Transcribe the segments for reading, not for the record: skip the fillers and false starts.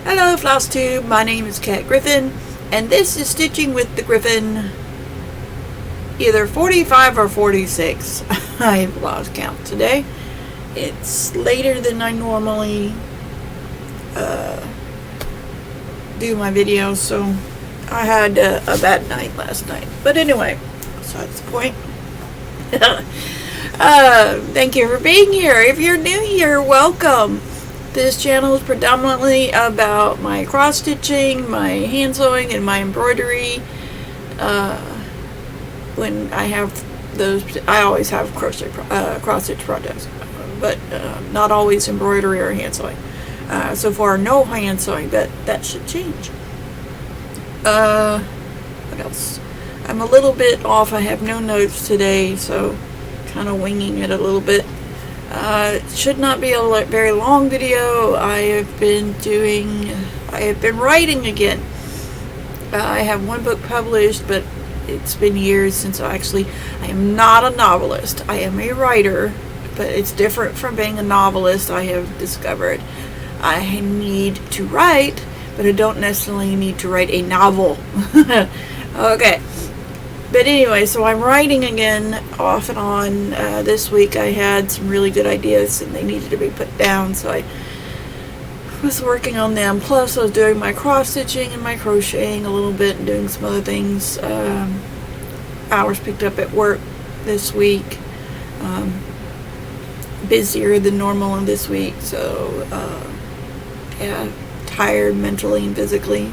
Hello Flosstube, my name is Griffin, and this is Stitching with the Griffin, either 45 or 46. I've lost count today. It's later than I normally do my videos, so I had a bad night last night. But anyway, besides the point. Thank you for being here. If you're new here, welcome. This channel is predominantly about my cross stitching, my hand sewing, and my embroidery. When I have those, I always have cross stitch projects, but not always embroidery or hand sewing. So far, no hand sewing, but that should change. What else? I'm a little bit off. I have no notes today, so kind of winging it a little bit. It should not be a very long video. I have been writing again. I have one book published, but it's been years since I am not a novelist. I am a writer, but it's different from being a novelist. I have discovered I need to write, but I don't necessarily need to write a novel. Okay. But anyway, so I'm writing again off and on. This week I had some really good ideas and they needed to be put down, so I was working on them. Plus I was doing my cross stitching and my crocheting a little bit and doing some other things. Hours picked up at work this week. Busier than normal in this week, so yeah, tired mentally and physically.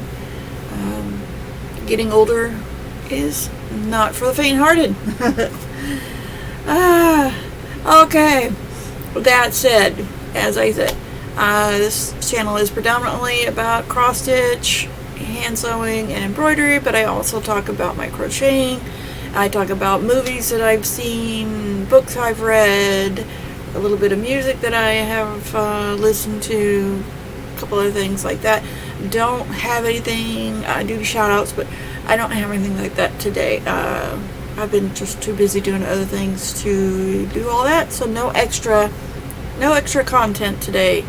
Getting older is not for the faint-hearted. Okay. With that said, as I said, this channel is predominantly about cross-stitch, hand sewing, and embroidery, but I also talk about my crocheting. I talk about movies that I've seen, books I've read, a little bit of music that I have listened to, a couple other things like that. Don't have anything, I do shout-outs, but I don't have anything like that today. I've been just too busy doing other things to do all that, so no extra content today.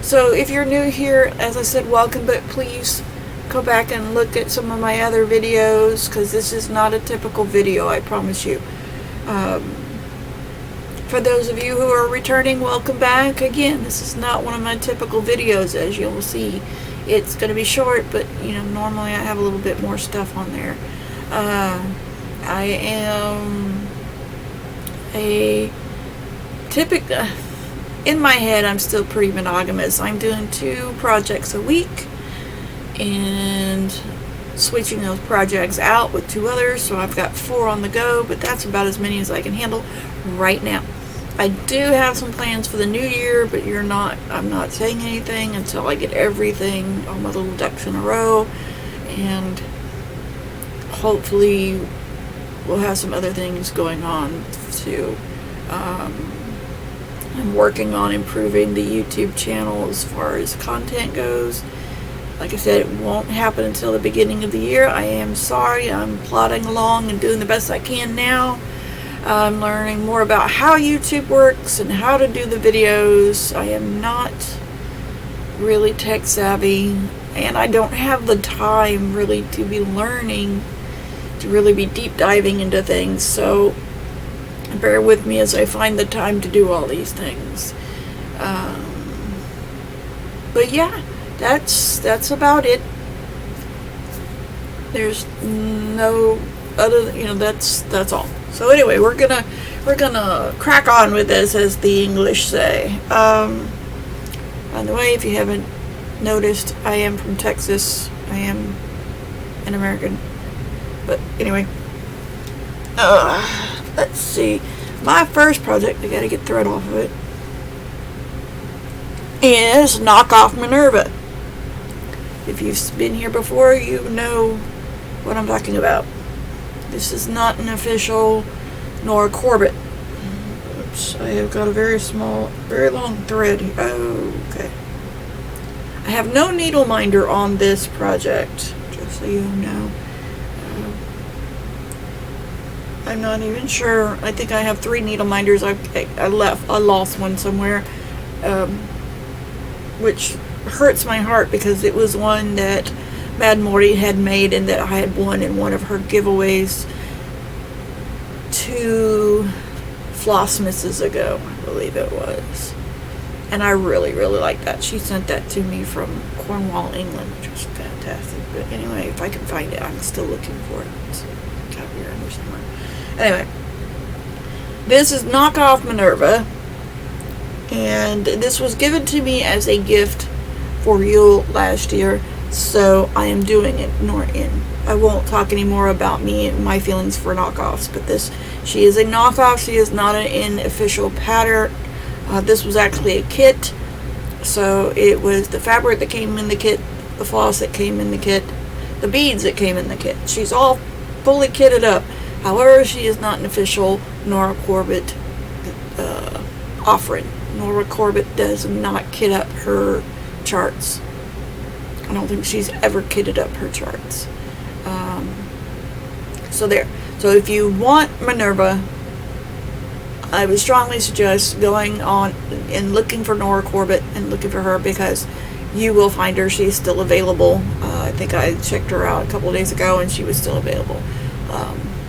So if you're new here, as I said, welcome, but please go back and look at some of my other videos, because this is not a typical video, I promise you. For those of you who are returning, welcome back. Again, this is not one of my typical videos, as you'll see. It's going to be short, but normally I have a little bit more stuff on there. I am a typical, in my head I'm still pretty monogamous. I'm doing 2 projects a week and switching those projects out with 2 others, so I've got 4 on the go, but that's about as many as I can handle right now. I do have some plans for the new year, but I'm not saying anything until I get everything, all my little ducks in a row, and hopefully we'll have some other things going on too. I'm working on improving the YouTube channel as far as content goes. Like I said, it won't happen until the beginning of the year. I am sorry. I'm plodding along and doing the best I can now. I'm learning more about how YouTube works and how to do the videos. I am not really tech savvy, and I don't have the time really to be learning, to really be deep diving into things. So bear with me as I find the time to do all these things. But yeah, that's about it. There's no other, that's all. So anyway, we're gonna crack on with this, as the English say. By the way, if you haven't noticed, I am from Texas. I am an American. But anyway, let's see. My first project, I gotta get thread off of it, is Knock Off Minerva. If you've been here before, you know what I'm talking about. This is not an official nor a Corbett. Oops, I have got a very long thread here. Oh, okay. I have no needle minder on this project, just so you know. I'm not even sure. I think I have 3 needle minders. I lost one somewhere. which hurts my heart because it was one that Mad Morty had made and that I had won in one of her giveaways 2 Flossmasses ago, I believe it was. And I really, really like that. She sent that to me from Cornwall, England, which was fantastic. But anyway, if I can find it, I'm still looking for it. It's got here under somewhere. Anyway, this is knockoff Minerva, and this was given to me as a gift for Yule last year, so I am doing it. I won't talk anymore about me and my feelings for knockoffs, but she is a knockoff. She is not an official pattern. This was actually a kit, so it was the fabric that came in the kit, the floss that came in the kit, the beads that came in the kit. She's all fully kitted up. However, she is not an official Nora Corbett offering. Nora Corbett does not kit up her charts. I don't think she's ever kitted up her charts. So there. So if you want Minerva, I would strongly suggest going on and looking for Nora Corbett and looking for her, because you will find her. She's still available. I think I checked her out a couple of days ago and she was still available.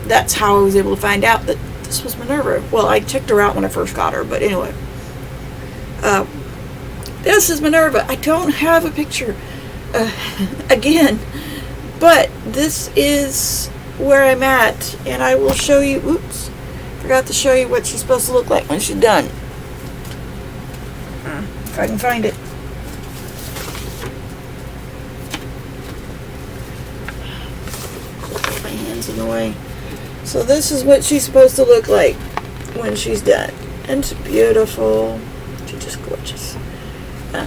That's how I was able to find out that this was Minerva. Well, I checked her out when I first got her, but anyway. This is Minerva. I don't have a picture again, but this is where I'm at, and I will show you. Oops, forgot to show you what she's supposed to look like when she's done. If I can find it. My hand's in the way. So this is what she's supposed to look like when she's done, and it's beautiful. She's just gorgeous.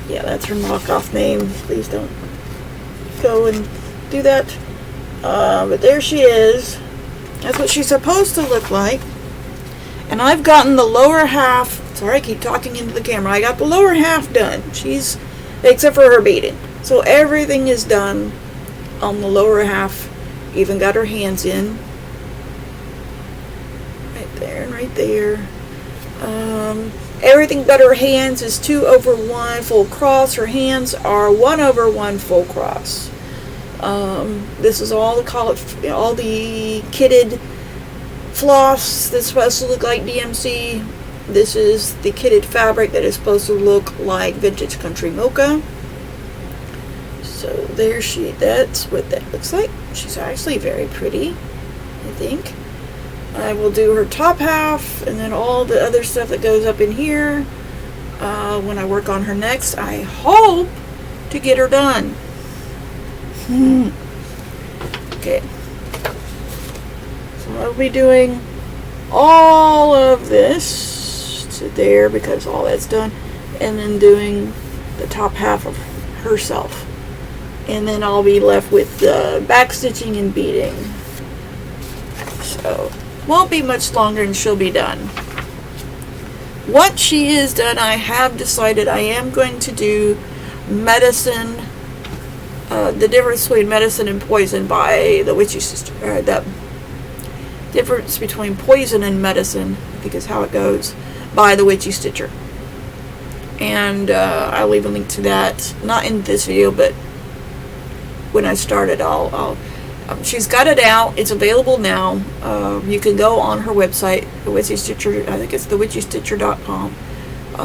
Yeah, that's her knockoff name. Please don't go and do that. But there she is. That's what she's supposed to look like. And I've gotten the lower half. Sorry, I keep talking into the camera. I got the lower half done. Except for her beading. So everything is done on the lower half. Even got her hands in. Right there and right there. Everything but her hands is 2/1 full cross. Her hands are 1/1 full cross. This is all the kitted floss that's supposed to look like DMC. This is the kitted fabric that is supposed to look like Vintage Country Mocha. So that's what that looks like. She's actually very pretty, I think. I will do her top half and then all the other stuff that goes up in here when I work on her next. I hope to get her done. Okay. So I'll be doing all of this to there because all that's done, and then doing the top half of herself. And then I'll be left with the back stitching and beading. So won't be much longer and she'll be done. Once she is done, I have decided I am going to do medicine, the difference between medicine and poison by the Witchy Sister. The difference between poison and medicine, I think is how it goes, by the Witchy Stitcher. And I'll leave a link to that, not in this video, but when I started, she's got it out. It's available now. You can go on her website, the Witchy Stitcher. I think it's thewitchystitcher.com.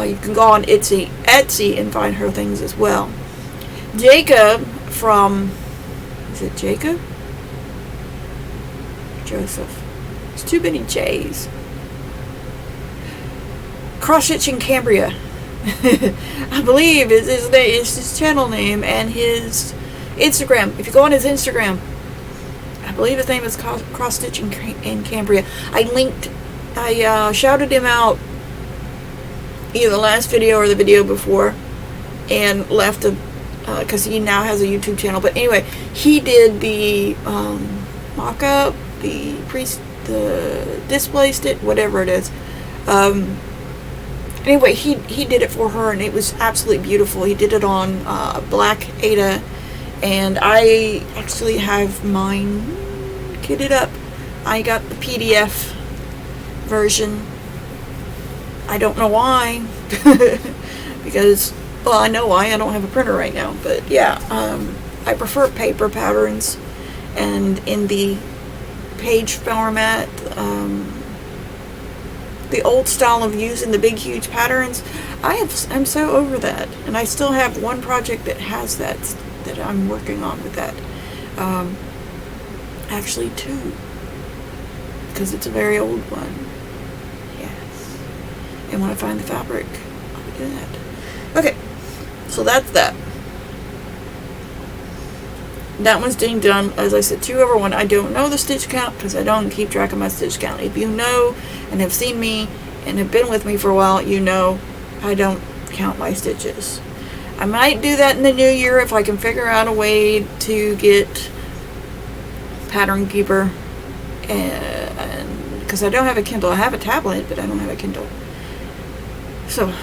You can go on Etsy and find her things as well. Jacob from, is it Jacob? Joseph. There's too many J's. Cross Stitching Cambria, I believe is his channel name, and his Instagram. If you go on his Instagram, I believe his name is Cross Stitching in Cambria. I shouted him out either the last video or the video before, and left a because he now has a YouTube channel. But anyway, he did the mock-up, the display stitch, whatever it is. Anyway, he did it for her, and it was absolutely beautiful. He did it on black Aida, and I actually have mine kitted up. I got the PDF version. I don't know why, because Well, I know why. I don't have a printer right now, but yeah, I prefer paper patterns, and in the page format, the old style of using the big huge patterns, I'm so over that. And I still have one project that has that I'm working on with that. Actually two, because it's a very old one. Yes. And when I find the fabric, I'll be doing that. Okay, so that's that. That one's getting done. As I said, 2/1. I don't know the stitch count because I don't keep track of my stitch count. If you know and have seen me and have been with me for a while, you know I don't count my stitches. I might do that in the new year if I can figure out a way to get Pattern Keeper, and because I don't have a Kindle. I have a tablet, but I don't have a Kindle. So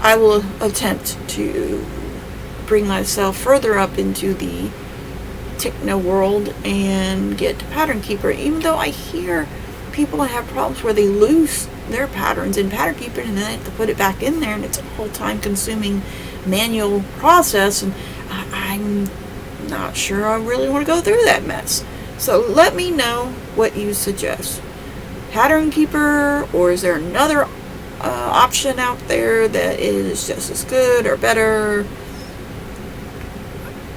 I will attempt to bring myself further up into the techno world and get Pattern Keeper, even though I hear people have problems where they lose their patterns in Pattern Keeper and then they have to put it back in there, and it's a whole time consuming manual process, and I'm not sure I really want to go through that mess. So let me know what you suggest. Pattern Keeper, or is there another option out there that is just as good or better?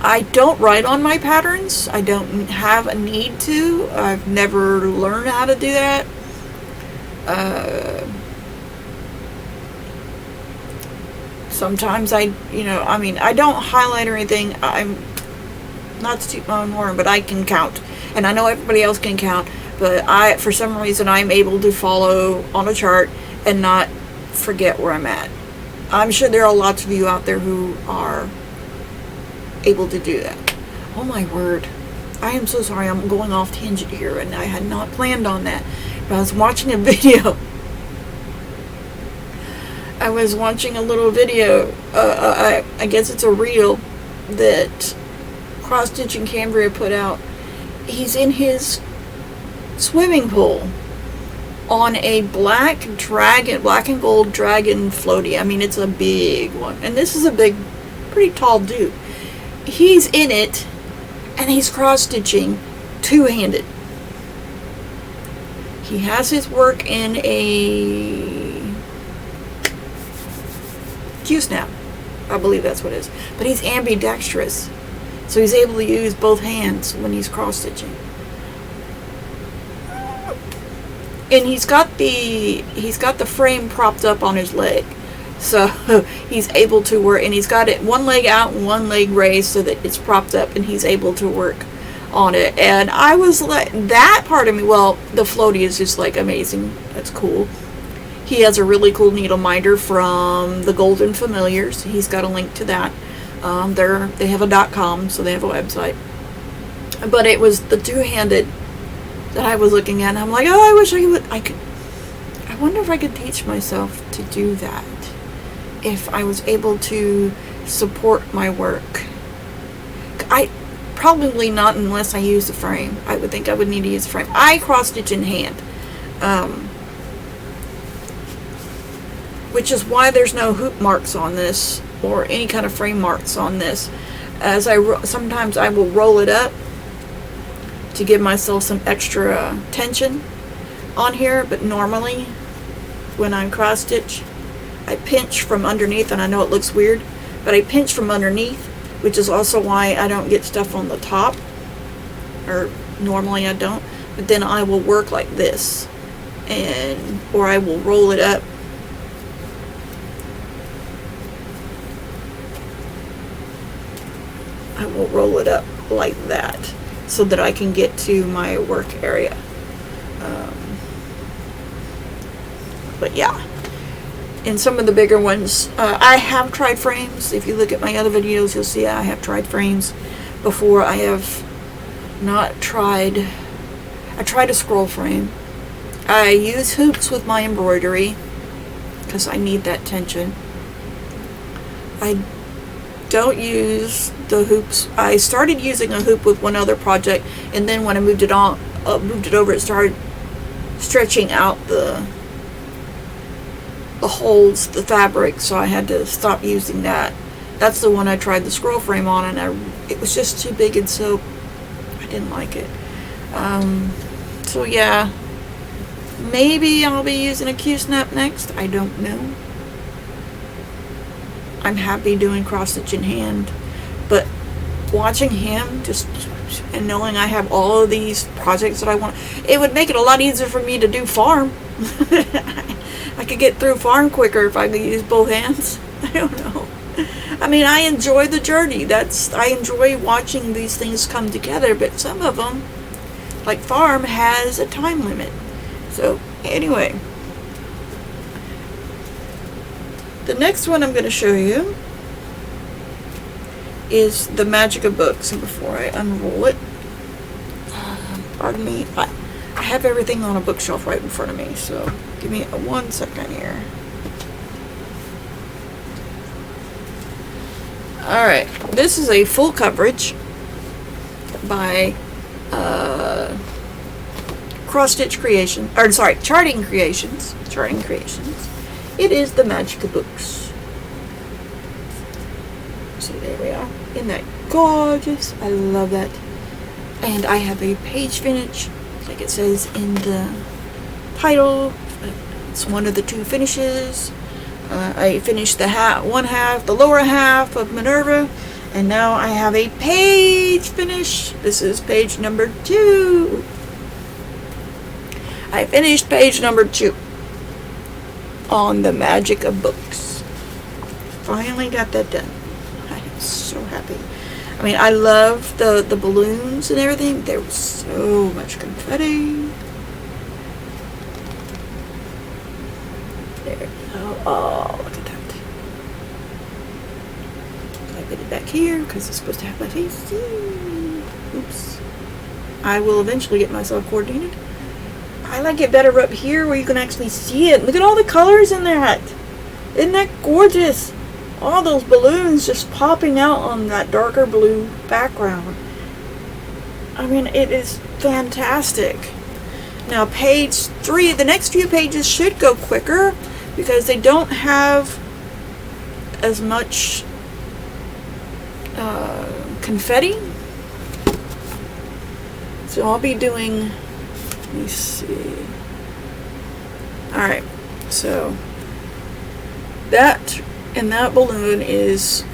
I don't write on my patterns. I don't have a need to. I've never learned how to do that. Sometimes I don't highlight or anything. I'm not to toot my own horn, but I can count. And I know everybody else can count, but for some reason, I'm able to follow on a chart and not forget where I'm at. I'm sure there are lots of you out there who are able to do that. Oh my word. I am so sorry, I'm going off tangent here, and I had not planned on that. But I was watching a video. I was watching a little video, I guess it's a reel, that Cross Stitching Cambria put out. He's in his swimming pool on a black and gold dragon floaty. I mean, it's a big one. And this is a big, pretty tall dude. He's in it, and he's cross-stitching two-handed. He has his work in a Q-snap. I believe that's what it is. But he's ambidextrous, so he's able to use both hands when he's cross-stitching. And he's got the frame propped up on his leg. So he's able to work, and he's got it one leg out and one leg raised so that it's propped up, and he's able to work on it. And I was like, that part of me, well, the floaty is just like amazing. That's cool. He has a really cool needle minder from the Golden Familiars. He's got a link to that. They have a .com, so they have a website. But it was the two-handed that I was looking at, and I'm like, oh, I wish I wonder if I could teach myself to do that. If I was able to support my work. I probably not unless I use the frame. I would think I would need to use the frame. I cross stitch in hand, which is why there's no hoop marks on this or any kind of frame marks on this. As sometimes I will roll it up to give myself some extra tension on here, but normally when I'm cross stitch, I pinch from underneath, and I know it looks weird, but I pinch from underneath, which is also why I don't get stuff on the top, or normally I don't, but then I will work like this, or I will roll it up. I will roll it up like that so that I can get to my work area. But yeah. In some of the bigger ones, I have tried frames. If you look at my other videos, you'll see I have tried frames before. I have not tried. I tried a scroll frame. I use hoops with my embroidery because I need that tension. I don't use the hoops. I started using a hoop with one other project, and then when I moved it over, it started stretching out the holes, the fabric, so I had to stop using that. That's the one I tried the scroll frame on, and it was just too big, and so I didn't like it. So yeah, maybe I'll be using a Q-snap next. I don't know. I'm happy doing cross stitch in hand, but watching him just and knowing I have all of these projects that I want, it would make it a lot easier for me to do farm. I could get through farm quicker if I could use both hands. I don't know. I mean, I enjoy the journey. I enjoy watching these things come together, but some of them, like farm, has a time limit. So anyway, the next one I'm going to show you is the magic of books. And before I unroll it, pardon me, I have everything on a bookshelf right in front of me, so give me 1 second here. Alright, this is a full coverage by Charting Creations. It is the magic of books. So there we are. Isn't that gorgeous? I love that. And I have a page finish, like it says in the title. It's one of the 2 finishes. I finished the lower half of Minerva, and now I have a page finish. This is page number 2. I finished page number 2 on the magic of books. Finally got that done. I am so happy. I mean, I love the balloons and everything. There was so much confetti. There we go. Oh, look at that. I put it back here because it's supposed to have my face. Oops. I will eventually get myself coordinated. I like it better up here where you can actually see it. Look at all the colors in that. Isn't that gorgeous? All those balloons just popping out on that darker blue background. I mean, it is fantastic. Now, page 3, the next few pages should go quicker because they don't have as much confetti. So I'll be doing, let me see. Alright, so that and that balloon is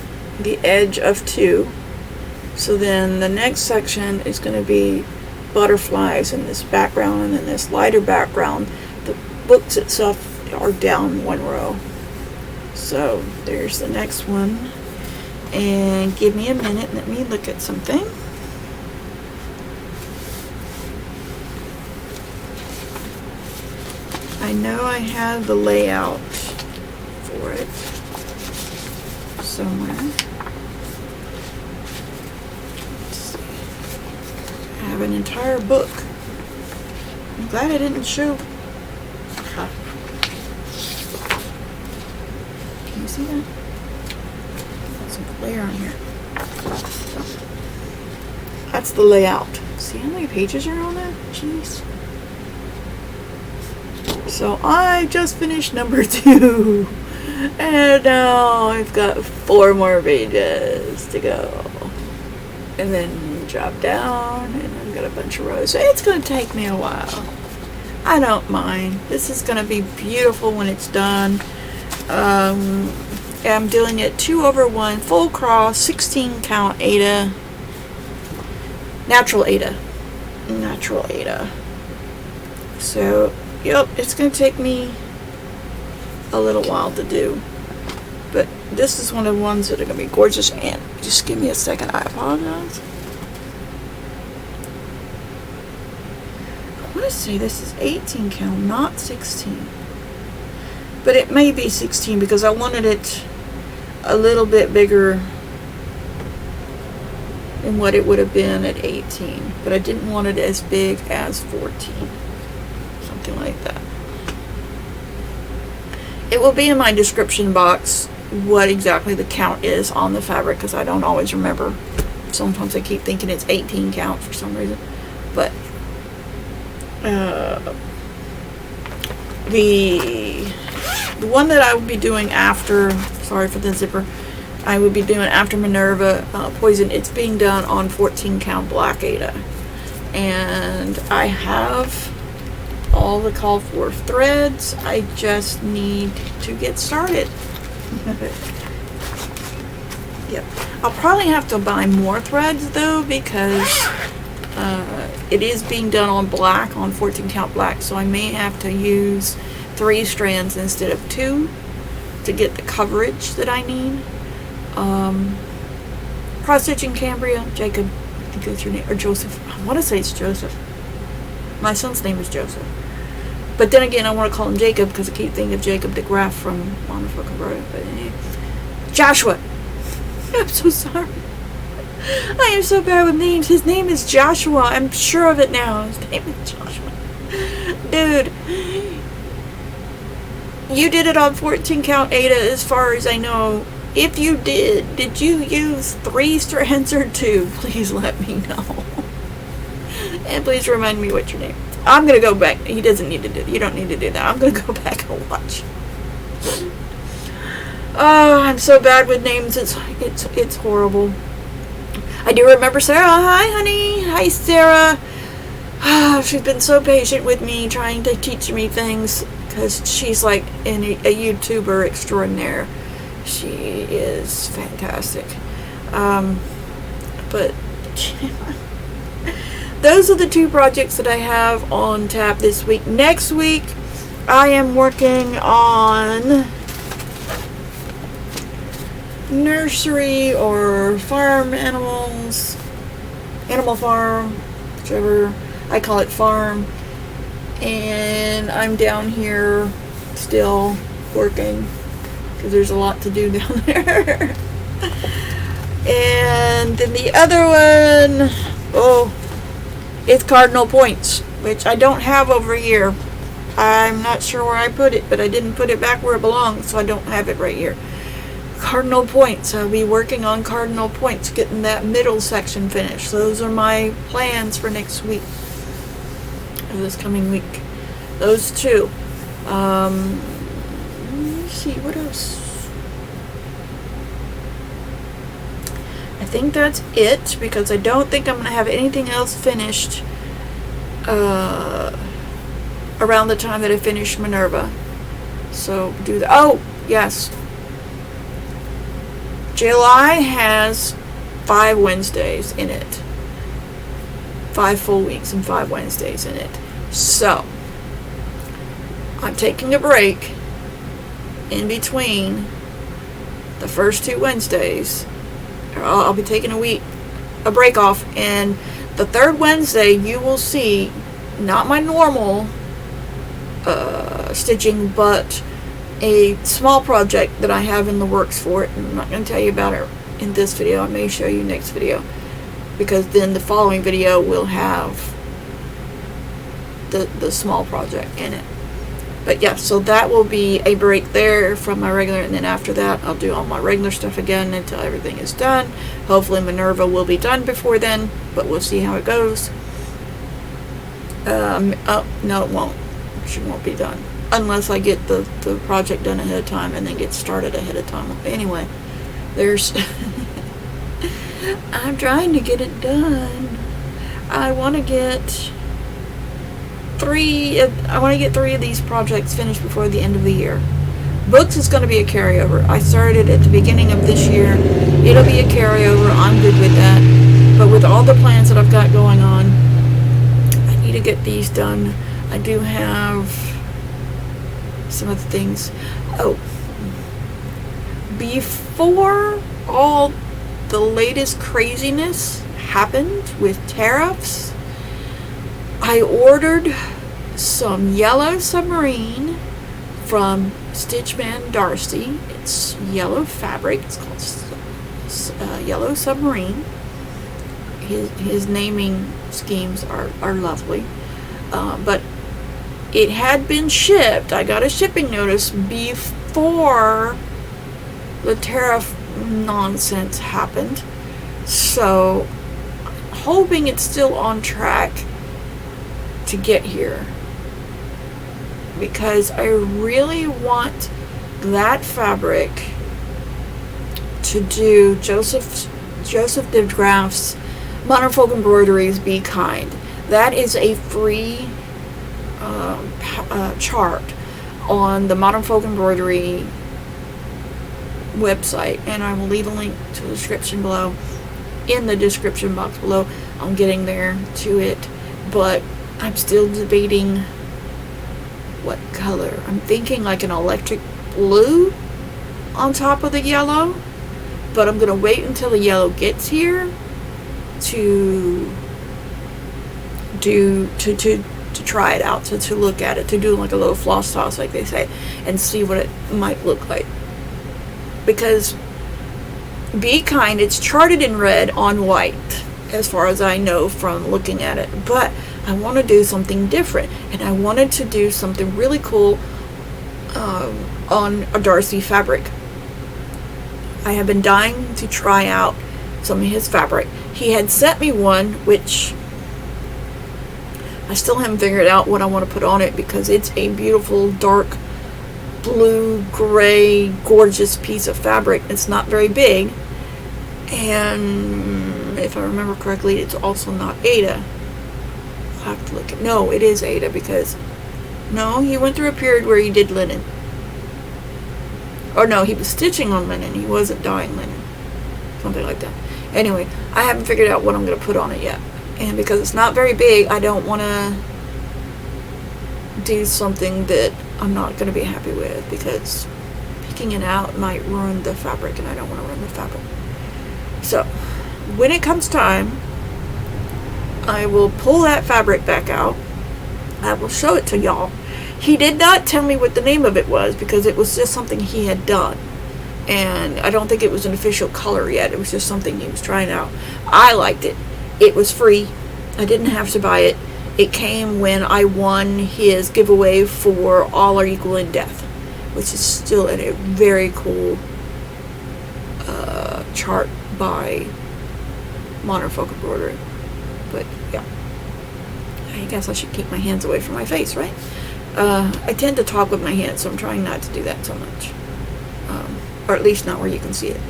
the edge of 2. So then the next section is going to be butterflies in this background, and then this lighter background. The books itself are down 1 row. So there's the next one. And give me a minute, let me look at something. I know I have the layout for it somewhere. Let's see. I have an entire book. I'm glad I didn't show. Can you see that? Got some glare on here. That's the layout. See how many pages are on that? Jeez. So I just finished number 2, and now I've got 4 more pages to go, and then drop down, and I've got a bunch of rows. It's going to take me a while. I don't mind. This is going to be beautiful when it's done. I'm doing it 2/1 full cross 16 count Aida, natural Aida. So yep, it's going to take me a little while to do. But this is one of the ones that are going to be gorgeous. And just give me a second, I apologize. I want to say this is 18 count, not 16. But it may be 16 because I wanted it a little bit bigger than what it would have been at 18. But I didn't want it as big as 14. Something like that. It will be in my description box what exactly the count is on the fabric because I don't always remember. Sometimes I keep thinking it's 18 count for some reason. But the one that I will be doing after, sorry for the zipper, I would be doing after Minerva Poison. It's being done on 14 count black Aida. And I have all the called for threads. I just need to get started. Yep. I'll probably have to buy more threads though, because it is being done on black, on 14 count black, so I may have to use 3 strands instead of 2 to get the coverage that I need. Cross stitching Cambria, Jacob, I think that's your name, or Joseph. I want to say it's Joseph. My son's name is Joseph. But then again, I want to call him Jacob because I keep thinking of Jacob DeGraff from Wonderful Converted. But anyway. Joshua! I'm so sorry. I am so bad with names. His name is Joshua. I'm sure of it now. His name is Joshua. Dude. You did it on 14 count Aida as far as I know. If you did you use 3 strands or 2? Please let me know. And please remind me what your name is. I'm going to go back. He doesn't need to do that. You don't need to do that. I'm going to go back and watch. Oh, I'm so bad with names. It's horrible. I do remember Sarah. Hi, honey. Hi, Sarah. She's been so patient with me, trying to teach me things, because she's like a YouTuber extraordinaire. She is fantastic. But those are the 2 projects that I have on tap this week. Next week, I am working on nursery or farm animals, animal farm, whichever. I call it farm. And I'm down here still working because there's a lot to do down there. And then the other one, it's Cardinal Points, which I don't have over here. I'm not sure where I put it, but I didn't put it back where it belongs, so I don't have it right here. Cardinal Points. I'll be working on Cardinal Points, getting that middle section finished. Those are my plans for next week, or this coming week. Those 2. Let me see, what else? I think that's it, because I don't think I'm going to have anything else finished around the time that I finish Minerva. So do that. Oh, yes. July has 5 Wednesdays in it. 5 full weeks and 5 Wednesdays in it. So, I'm taking a break in between the first 2 Wednesdays. I'll be taking a break off, and the 3rd Wednesday you will see not my normal stitching, but a small project that I have in the works for it. And I'm not going to tell you about it in this video. I may show you next video, because then the following video will have the small project in it. But yeah, so that will be a break there from my regular, and then after that I'll do all my regular stuff again until everything is done. Hopefully Minerva will be done before then, but we'll see how it goes. Oh, no, it won't. She won't be done unless I get the project done ahead of time and then get started ahead of time. There's I'm trying to get it done. I want to get 3 of these projects finished before the end of the year. Books is going to be a carryover. I started at the beginning of this year. It'll be a carryover. I'm good with that. But with all the plans that I've got going on, I need to get these done. I do have some of the things. Oh, before all the latest craziness happened with tariffs, I ordered some yellow submarine from Stitchman Darcy. It's yellow fabric. It's called Yellow Submarine. His naming schemes are lovely. But it had been shipped. I got a shipping notice before the tariff nonsense happened. So, hoping it's still on track to get here, because I really want that fabric to do Joseph DeGraff's Modern Folk Embroideries Be Kind. That is a free chart on the Modern Folk Embroidery website, and I will leave a link to the description below, in the description box below. I'm getting there to it, but I'm still debating what color. I'm thinking like an electric blue on top of the yellow, but I'm gonna wait until the yellow gets here to try it out, to look at it, to do like a little floss toss, like they say, and see what it might look like. Because Be Kind, it's charted in red on white, as far as I know from looking at it. But I want to do something different, and I wanted to do something really cool on a Darcy fabric. I have been dying to try out some of his fabric. He had sent me one, which I still haven't figured out what I want to put on it, because it's a beautiful dark blue gray gorgeous piece of fabric. It's not very big, and if I remember correctly, it's also not Aida. I'll have to look at, no, it is Aida, because no, he went through a period where he did linen, or no, he was stitching on linen, he wasn't dyeing linen, something like that. Anyway, I haven't figured out what I'm going to put on it yet, and because it's not very big, I don't want to do something that I'm not going to be happy with, because picking it out might ruin the fabric, and I don't want to ruin the fabric. So when it comes time, I will pull that fabric back out. I will show it to y'all. He did not tell me what the name of it was, because it was just something he had done, and I don't think it was an official color yet. It was just something he was trying out. I liked it. It was free. I didn't have to buy it. It came when I won his giveaway for All Are Equal in Death, which is still a very cool chart by Modern Folk Embroidery. But yeah, I guess I should keep my hands away from my face, right? I tend to talk with my hands, so I'm trying not to do that so much, or at least not where you can see it.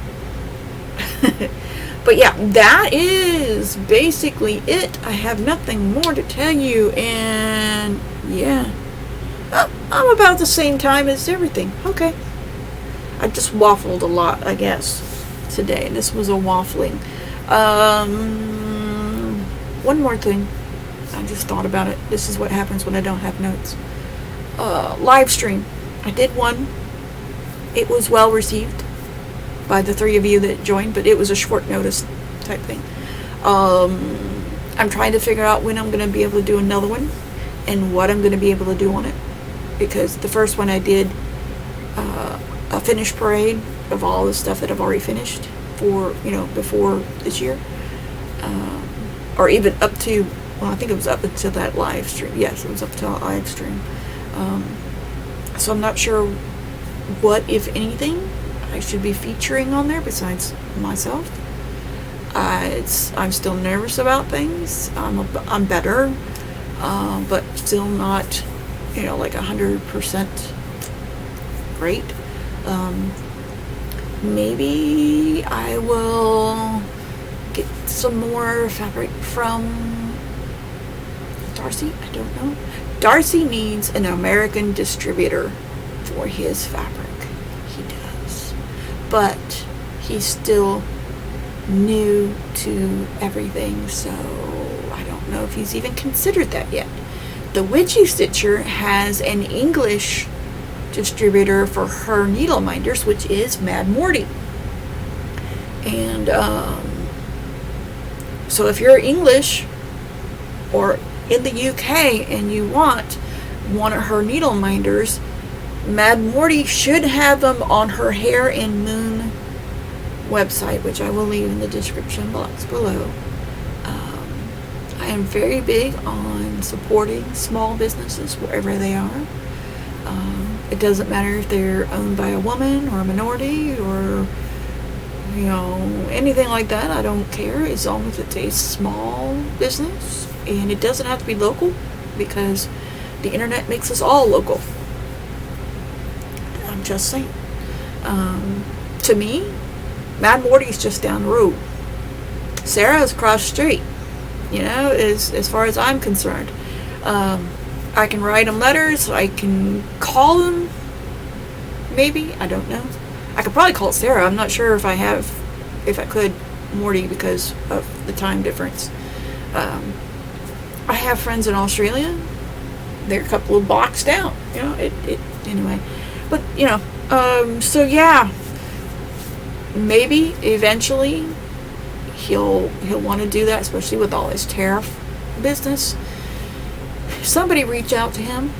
But yeah, that is basically it. I have nothing more to tell you, and yeah, I'm about the same time as everything. Okay, I just waffled a lot, I guess, today. This was a waffling. One more thing, I just thought about it. This is what happens when I don't have notes. Live stream. I did one. It was well received by the 3 of you that joined, but it was a short notice type thing. I'm trying to figure out when I'm going to be able to do another one, and what I'm going to be able to do on it, because the first one I did a finished parade of all the stuff that I've already finished for, before this year, or even up to, well, I think it was up until that live stream. Yes, it was up to a live stream. So I'm not sure what, if anything, I should be featuring on there besides myself. I'm still nervous about things. I'm better, but still not, like 100% great. Maybe I will get some more fabric from Darcy. I don't know. Darcy needs an American distributor for his fabric. He does. But he's still new to everything, so I don't know if he's even considered that yet. The Witchy Stitcher has an English distributor for her needle minders, which is Mad Morty. And so if you're English or in the UK and you want one of her needle minders, Mad Morty should have them on her Hair and Moon website, which I will leave in the description box below. I am very big on supporting small businesses wherever they are. It doesn't matter if they're owned by a woman or a minority or anything like that. I don't care, as long as it's a small business, and it doesn't have to be local, because the internet makes us all local. I'm just saying. To me, Mad Morty's just down the road. Sarah's across the street, you know, as far as I'm concerned. I can write them letters. I can call them. Maybe. I don't know. I could probably call Sarah. I'm not sure if I could Morty because of the time difference. I have friends in Australia. They're a couple of blocks down. You know, anyway. But, you know, so yeah. Maybe eventually he'll want to do that, especially with all his tariff business. Somebody reach out to him.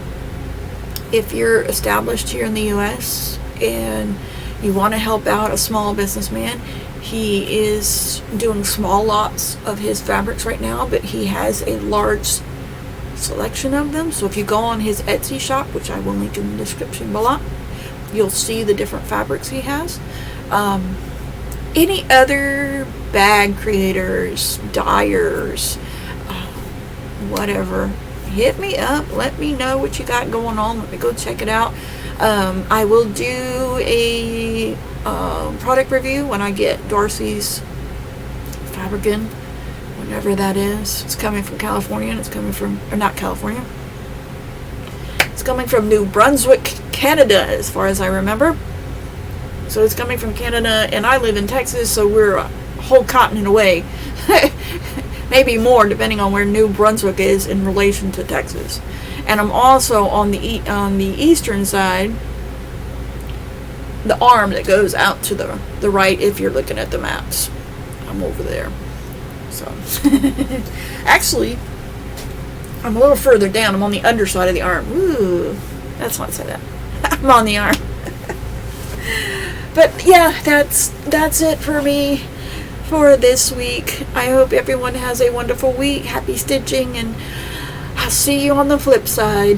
If you're established here in the U.S. and you want to help out a small businessman, he is doing small lots of his fabrics right now, but he has a large selection of them. So if you go on his Etsy shop, which I will link in the description below, you'll see the different fabrics he has. Any other bag creators, dyers, whatever, hit me up. Let me know what you got going on. Let me go check it out. I will do a product review when I get Dorsey's fabric in, whenever that is. It's coming from California, and it's coming from, or not California. It's coming from New Brunswick, Canada, as far as I remember. So it's coming from Canada, and I live in Texas, so we're a whole continent away. Maybe more, depending on where New Brunswick is in relation to Texas. And I'm also on the eastern side, the arm that goes out to the right if you're looking at the maps. I'm over there. So, actually, I'm a little further down. I'm on the underside of the arm. Ooh, that's why I said that. I'm on the arm. But yeah, that's it for me for this week. I hope everyone has a wonderful week. Happy stitching, and I'll see you on the flip side.